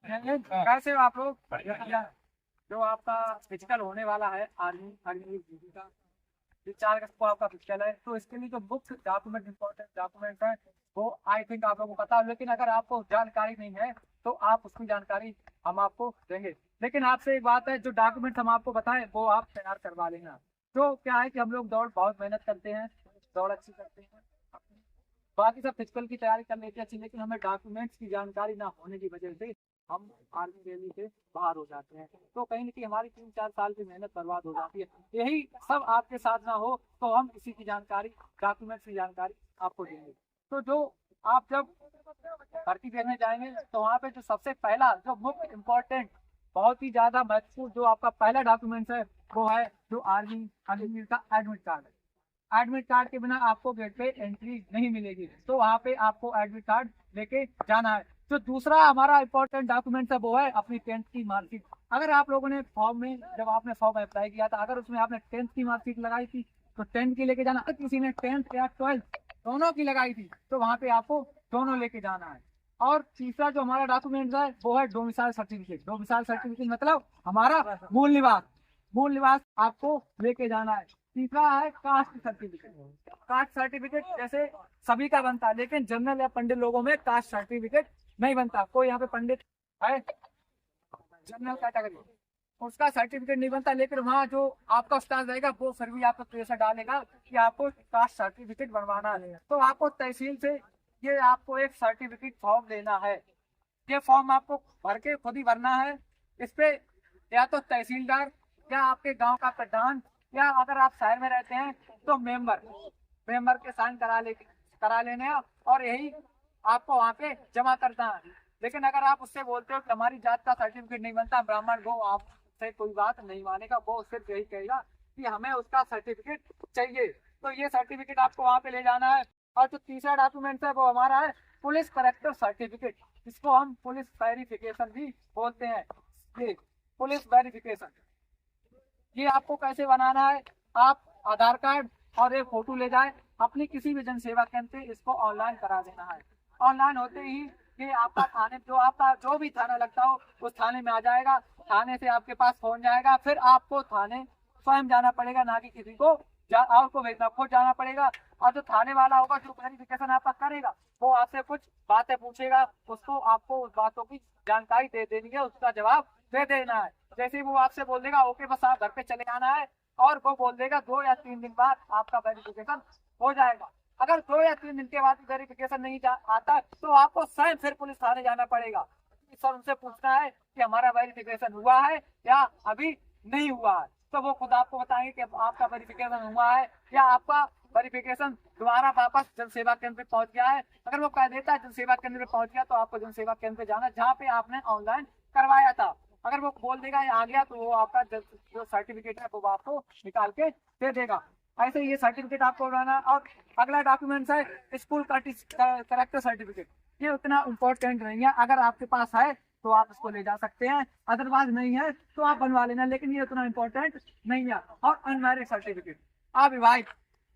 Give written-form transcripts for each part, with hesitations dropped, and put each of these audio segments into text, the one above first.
कैसे हो आप लोग? जो आपका फिजिकल होने वाला है आर्मी आर्मी का, ये 4 अगस्त को आपका फिजिकल है, तो इसके लिए जो मुख्य डॉक्यूमेंट इंपॉर्टेंट डॉक्यूमेंट है वो आई थिंक आप लोगों को पता है, लेकिन अगर आपको जानकारी नहीं है तो आप उसकी जानकारी हम आपको देंगे। लेकिन आपसे एक बात है, जो डॉक्यूमेंट हम आपको बताएं वो आप तैयार करवा लेना। तो क्या है कि हम लोग दौड़ बहुत मेहनत करते हैं, दौड़ अच्छी करते हैं, बाकी सब फिजिकल की तैयारी कर लेते हैं अच्छी, लेकिन हमें डॉक्यूमेंट्स की जानकारी ना होने की वजह से हम आर्मी रैली से बाहर हो जाते हैं। तो कहीं ना कहीं हमारी 3-4 साल की मेहनत बर्बाद हो जाती है। यही सब आपके साथ ना हो तो हम इसी की जानकारी, डॉक्यूमेंट्स की जानकारी आपको देंगे। तो जो आप जब भर्ती देने जाएंगे तो वहाँ पे जो सबसे पहला जो मुख्य इम्पोर्टेंट, बहुत ही ज्यादा महत्वपूर्ण जो आपका पहला डॉक्यूमेंट है वो है जो आर्मी आर्मी का एडमिट कार्ड है। एडमिट कार्ड के बिना आपको गेट पे एंट्री नहीं मिलेगी, तो वहाँ पे आपको एडमिट कार्ड लेके जाना है। जो दूसरा हमारा इंपॉर्टेंट डॉक्यूमेंट है वो है अपनी 10th की मार्कशीट। अगर आप लोगों ने फॉर्म में, जब आपने फॉर्म अप्लाई किया था, अगर उसमें आपने 10th की मार्कशीट लगाई थी तो 10th की लेके जाना। अगर किसी ने 10th या 12th दोनों की लगाई थी तो वहाँ पे आपको दोनों लेके जाना है। और तीसरा जो हमारा डॉक्यूमेंट है वो है डोमिसाइल सर्टिफिकेट। डोमिसाइल सर्टिफिकेट मतलब हमारा मूल निवास आपको लेके जाना है। तीसरा है कास्ट सर्टिफिकेट। कास्ट सर्टिफिकेट जैसे सभी का बनता है, लेकिन जनरल या पंडित लोगों में कास्ट सर्टिफिकेट नहीं बनता। कोई यहाँ पे पंडित है जनरल कैटेगरी, उसका सर्टिफिकेट नहीं बनता, लेकिन वहाँ जो आपका उस्ताद रहेगा वो फिर भी आपको प्रेशर डालेगा कि आपको कास्ट सर्टिफिकेट बनवाना है। तो आपको तहसील से ये आपको एक सर्टिफिकेट फॉर्म लेना है। ये फॉर्म आपको भर के खुद ही भरना है। इस पे या तो तहसीलदार या आपके गांव का प्रधान, या अगर आप शहर में रहते हैं तो मेंबर के साइन करा लेने हैं, और यही आपको वहाँ पे जमा करना है। लेकिन अगर आप उससे बोलते हो कि हमारी जात का सर्टिफिकेट नहीं बनता ब्राह्मण, वो आपसे कोई बात नहीं मानेगा। वो सिर्फ यही कहेगा कि हमें उसका सर्टिफिकेट चाहिए। तो ये सर्टिफिकेट आपको वहाँ पे ले जाना है। और जो तीसरा डॉक्यूमेंट है वो हमारा है पुलिस करेक्टर सर्टिफिकेट, जिसको हम पुलिस वेरिफिकेशन भी बोलते हैं। ये पुलिस वेरिफिकेशन, ये आपको कैसे बनाना है? आप आधार कार्ड और एक फोटो ले जाए, अपनी किसी भी जन सेवा केंद्र से इसको ऑनलाइन करा देना है। ऑनलाइन होते ही ये आपका थाने, जो आपका जो भी थाना लगता हो उस थाने में आ जाएगा। थाने से आपके पास फोन जाएगा, फिर आपको थाने स्वयं जाना पड़ेगा, ना कि किसी को और को भेजना, खुद जाना पड़ेगा। और जो थाने वाला होगा जो वेरिफिकेशन आपका करेगा वो आपसे कुछ बातें पूछेगा, उसको आपको उस बातों की जानकारी दे देनी है, उसका जवाब दे देना है। जैसे ही वो आपसे बोल देगा ओके बस आप घर पे चले आना है, और वो बोल देगा 2 या 3 दिन बाद आपका वेरिफिकेशन हो जाएगा। अगर 2 या 3 दिन के बाद वेरिफिकेशन नहीं आता तो आपको स्वयं फिर पुलिस थाने जाना पड़ेगा। सर उनसे पूछना है कि हमारा वेरिफिकेशन हुआ है या अभी नहीं हुआ है। तो वो खुद आपको बताएंगे कि आपका वेरिफिकेशन हुआ है या आपका वेरिफिकेशन दोबारा वापस जन सेवा केंद्र पे पहुंच गया है। अगर वो कह देता है जन सेवा केंद्र पे पहुंच गया तो आपको जन सेवा केंद्र पे जाना जहाँ पे आपने ऑनलाइन करवाया था। अगर वो बोल देगा ये आ गया तो वो आपका जो सर्टिफिकेट है वो आपको निकाल के दे देगा। ऐसे ये सर्टिफिकेट आपको बनाना। और अगला डॉक्यूमेंट है स्कूल करेक्टर सर्टिफिकेट। ये उतना इम्पोर्टेंट नहीं है, अगर आपके पास है तो आप इसको ले जा सकते हैं, अदरवाइज नहीं है तो आप बनवा लेना, लेकिन ये उतना इम्पोर्टेंट नहीं है। और अनमैरिड सर्टिफिकेट, अविवाहित,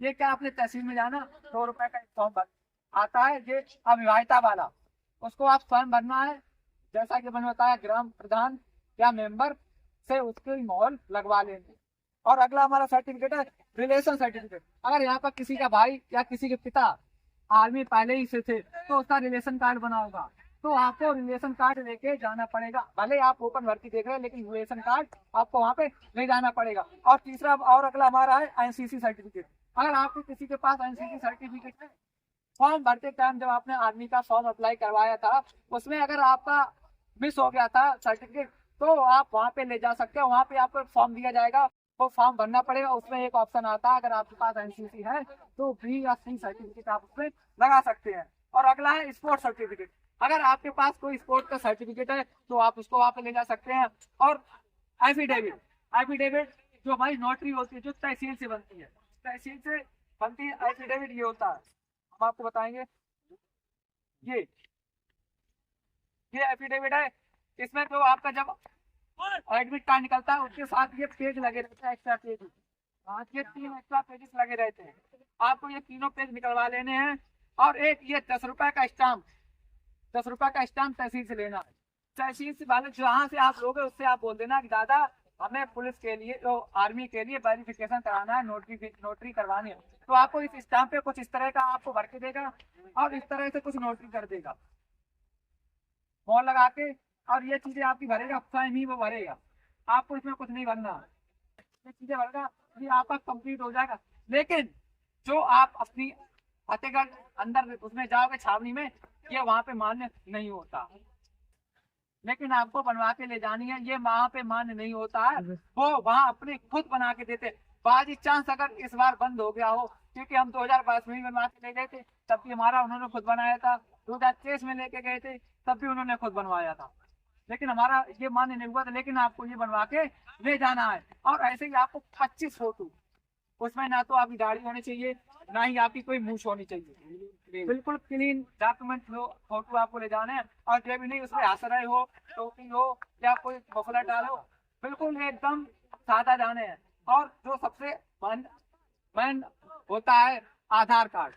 ये क्या आपने तहसील में जाना, 2 रुपए का एक फॉर्म आता है, ये अविवाहिता वाला, उसको आप स्वयं भरना है। जैसा कि मैंने बताया ग्राम प्रधान या मेंबर से उसकी मोहर लगवा लेंगे। और अगला हमारा सर्टिफिकेट है रिलेशन सर्टिफिकेट। अगर यहाँ पर किसी का भाई या किसी के पिता आर्मी पहले ही से थे तो उसका रिलेशन कार्ड बना होगा, तो आपको रिलेशन कार्ड लेके जाना पड़ेगा। भले आप ओपन भर्ती देख रहे हैं लेकिन रिलेशन कार्ड आपको वहाँ पे ले जाना पड़ेगा। और तीसरा और अगला हमारा है एनसीसी सर्टिफिकेट। अगर आपके किसी के पास एनसीसी सर्टिफिकेट है, फॉर्म भरते टाइम जब आपने आर्मी का फॉर्म अप्लाई करवाया था उसमें अगर आपका मिस हो गया था सर्टिफिकेट, तो आप वहाँ पे ले जा सकते हो। वहाँ पे आपको फॉर्म दिया जाएगा, वो फॉर्म भरना पड़ेगा। उसमें एक ऑप्शन आता है, अगर आपके पास एनसीसी है तो बी या सी सर्टिफिकेट आप उसमें लगा सकते हैं। और अगला है स्पोर्ट सर्टिफिकेट। अगर आपके पास कोई स्पोर्ट का सर्टिफिकेट है तो आप उसको वहाँ पे ले जा सकते हैं। और एफिडेविट, एफिडेविट जो हमारी नोटरी होती है जो तहसील से बनती है, तहसील से बनती है एफिडेविट, ये होता है, हम आपको बताएंगे। ये ये एफिडेविट है, इसमें जो आपका जब एडमिट कार्ड निकलता है उसके साथ ये पेज लगे रहते हैं, एक्स्ट्रा पेज। हाँ, ये 3 एक्स्ट्रा पेजेस लगे रहते हैं, आपको ये तीनों पेज निकलवा लेने हैं। और एक ये 10 रुपए का स्टाम्प, 10 रुपए का स्टाम्प तहसील से लेना है। तहसील से वाले जहाँ से आप लोगे उससे आप बोल देना कि दादा हमें पुलिस के लिए तो आर्मी के लिए वेरिफिकेशन कराना है, नोटरी करवानी है। तो आपको इस स्टाम्प पे कुछ इस तरह का आपको भर के देगा और इस तरह से कुछ नोटरी कर देगा मोहर लगा के, और ये चीजें आपकी भरेगा, स्वयं ही वो भरेगा, आपको इसमें कुछ नहीं भरना। ये चीजें भरेगा, ये आपका कंप्लीट हो जाएगा। लेकिन जो आप अपनी फतेहगढ़ अंदर उसमें जाओगे छावनी में, ये वहां पे मान्य नहीं होता। लेकिन आपको बनवा के ले जानी है, ये वहां पे मान्य नहीं होता है, वो वहां अपने खुद बना के देते। बाजी चांस अगर इस बार बंद हो गया हो, क्योंकि हम 2022 में ही बनवा के ले गए थे, तब भी हमारा उन्होंने खुद बनाया था। 2023 में लेके गए थे, तब भी उन्होंने खुद बनवाया था, लेकिन हमारा ये मान्य नहीं हुआ था। लेकिन आपको ये बनवा के ले जाना है। और ऐसे ही आपको 25 फोटो, उसमें ना तो आपकी दाढ़ी होनी चाहिए, ना ही आपकी कोई मूछ होनी चाहिए, बिल्कुल क्लीन डॉक्यूमेंट फोटो आपको ले जाने हैं। और जो भी नहीं उसमें आश्रय हो, टोपी हो या कोई मफलर डालो, बिल्कुल एकदम सादा जाने हैं। और जो सबसे मेन होता है आधार कार्ड।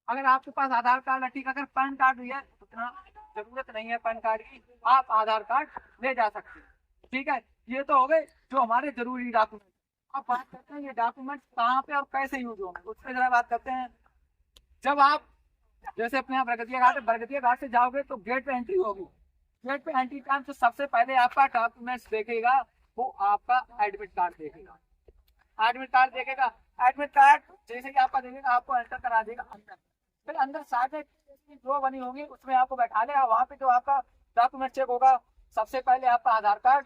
अगर आपके पास आधार कार्ड है ठीक, अगर पैन कार्ड भी है उतना जरूरत नहीं है पैन कार्ड की, आप आधार कार्ड ले जा सकते हैं। ठीक है, ये तो हो गए जो हमारे जरूरी डॉक्यूमेंट। अब बात करते हैं ये डॉक्यूमेंट कहाँ पे और कैसे यूज होंगे, उससे जरा बात करते हैं। जब आप जैसे अपने यहाँ बरगतिया घाट से जाओगे तो गेट पे एंट्री होगी। गेट पे एंट्री टाइम तो सबसे पहले आपका डॉक्यूमेंट्स देखेगा, वो आपका एडमिट कार्ड देखेगा। एडमिट कार्ड देखेगा, एडमिट कार्ड जैसे कि आपका देखेगा, आपको एंटर करा देगा अंदर। फिर अंदर साइड में जो बनी होगी उसमें आपको बैठा लेगा। वहाँ पे जो आपका डॉक्यूमेंट चेक होगा, सबसे पहले आपका आधार कार्ड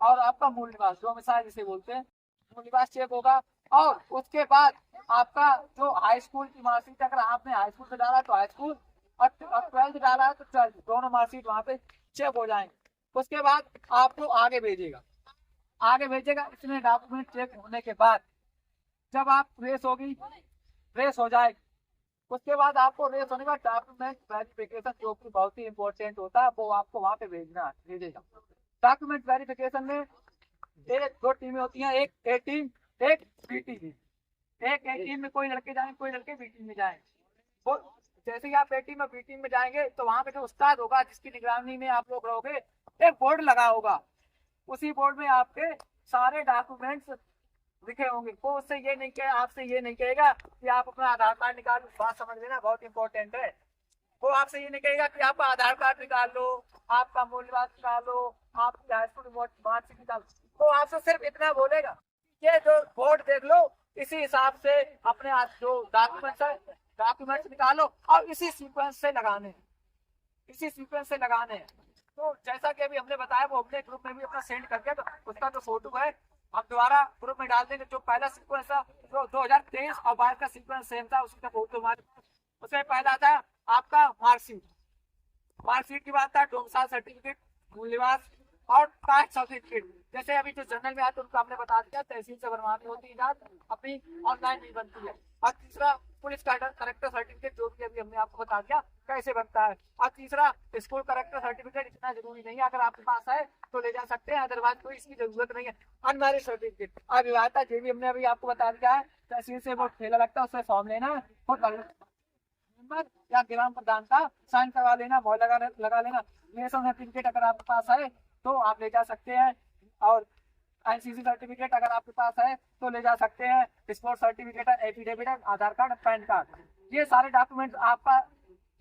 और आपका मूल निवास, जो मिसाल जिसे बोलते हैं, मूल निवास चेक होगा। और उसके बाद आपका जो हाई स्कूल की मार्कशीट, अगर आपने हाई स्कूल से डाला तो हाई स्कूल, और 12th डाला है तो 12th, दोनों मार्कशीट वहाँ पे चेक हो जाएंगे। उसके बाद आपको आगे भेजेगा। इसमें डॉक्यूमेंट चेक होने के बाद जब आप रेस हो जाएगी, उसके बाद आपको रेस होने के बाद डॉक्यूमेंट वेरिफिकेशन, जो कि बहुत ही इंपॉर्टेंट होता है, वो आपको वहाँ पे भेजेगा। डॉक्यूमेंट वेरिफिकेशन में एक दो टीमें होती हैं, एक ए टीम एक बी टीम। एक ए टीम में कोई लड़के जाएंगे, कोई लड़के बी टीम में जाएंगे। वो जैसे ही आप ए टीम और बी टीम में जाएंगे तो वहाँ पे जो उस्ताद होगा जिसकी निगरानी में आप लोग रहोगे, एक बोर्ड लगा होगा। उसी बोर्ड में आपके सारे डॉक्यूमेंट्स लिखे होंगे। वो उससे ये नहीं कहे, आपसे ये नहीं कहेगा कि आप अपना आधार कार्ड निकालो। बात समझ लेना, बहुत इंपॉर्टेंट है। वो आपसे ये नहीं कहेगा कि आपका आधार कार्ड निकाल लो, आपका मूल निवास निकाल लो, आपकी हाई स्कूल मार्कशीट निकाल लो। वो आपसे सिर्फ इतना बोलेगा, ये जो बोर्ड देख लो, इसी हिसाब से अपने जो डॉक्यूमेंट्स निकालो और इसी सीक्वेंस से लगाने हैं। तो जैसा कि अभी हमने बताया, वो अपने ग्रुप में भी अपना सेंड कर दिया, तो उसका जो फोटो है हम दोबारा ग्रुप में डाल देंगे। जो पहला सीक्वेंस था, जो 2023 और 22 का सीक्वेंस सेम था, उसका फोटो हमारे पास। उसमें पहला था आपका मार्कशीट की बात था, डोमिसाइल सर्टिफिकेट, मूल निवास और कास्ट सर्टिफिकेट। जैसे अभी जो जनरल में आते उनको हमने बता दिया, तहसील से बनवानी होती है, अपनी ऑनलाइन नहीं बनती है। और तीसरा पुलिस करेक्टर सर्टिफिकेट, जो कि अभी हमने आपको बता दिया कैसे बनता है। और तीसरा स्कूल करेक्टर सर्टिफिकेट, इतना जरूरी नहीं है, अगर आपके पास है तो ले जा सकते हैं, अदरवाइज कोई इसकी जरूरत नहीं है। अनमैरिड सर्टिफिकेट अविवाहिता, जो भी हमने अभी आपको बता दिया है, तहसील से वो ठेला लगता है, उससे फॉर्म लेना है या ग्राम प्रधान का साइन करवा लेना, मोहर लगा लेना। नेशनल सर्टिफिकेट अगर आपके पास है तो आप ले जा सकते हैं, और एनसीसी सर्टिफिकेट अगर आपके पास है तो ले जा सकते हैं। स्पोर्ट सर्टिफिकेट, एफिडेविट, आधार कार्ड, पैन कार्ड, ये सारे डॉक्यूमेंट आपका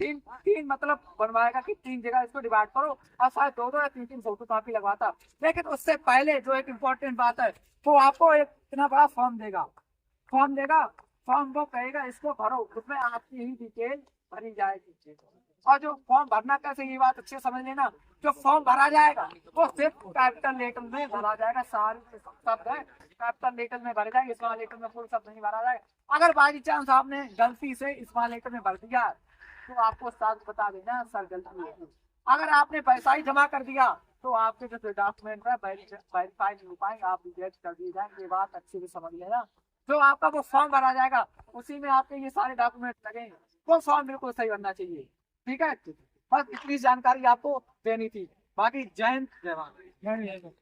तीन मतलब बनवाएगा कि 3 जगह इसको डिवाइड करो, और शायद 2 या 3 फोटो कॉपी लगवाता। लेकिन उससे पहले जो एक इम्पोर्टेंट बात है, वो आपको एक इतना बड़ा फॉर्म देगा। फॉर्म वो कहेगा इसको भरो, उसमें आपकी ही डिटेल भरी जाएगी। और जो फॉर्म भरना कैसे, ये बात अच्छे समझ लेना, जो फॉर्म भरा जाएगा वो सिर्फ कैपिटल लेटर में भरा जाएगा। सारे शब्द है कैपिटल लेटर में भरे जाएंगे, स्मॉल लेटर में फुल शब्द नहीं भरा जाएगा। अगर बाई चांस आपने गलती से स्मॉल लेटर में भर दिया तो आपको साथ बता देना, सर गलती है। अगर आपने पैसा ही जमा कर दिया तो आपके जो डॉक्यूमेंट है वेरीफाई नहीं हो पाएंगे, आप रिजेक्ट कर दिए जाएंगे। ये बात अच्छे से समझ लेना। जो आपका वो फॉर्म भरा जाएगा उसी में आपके ये सारे डॉक्यूमेंट लगेंगे, वो फॉर्म बिल्कुल सही बनना चाहिए। ठीक है, बस इतनी जानकारी आपको देनी थी। बाकी जय हिंद, जय भारत।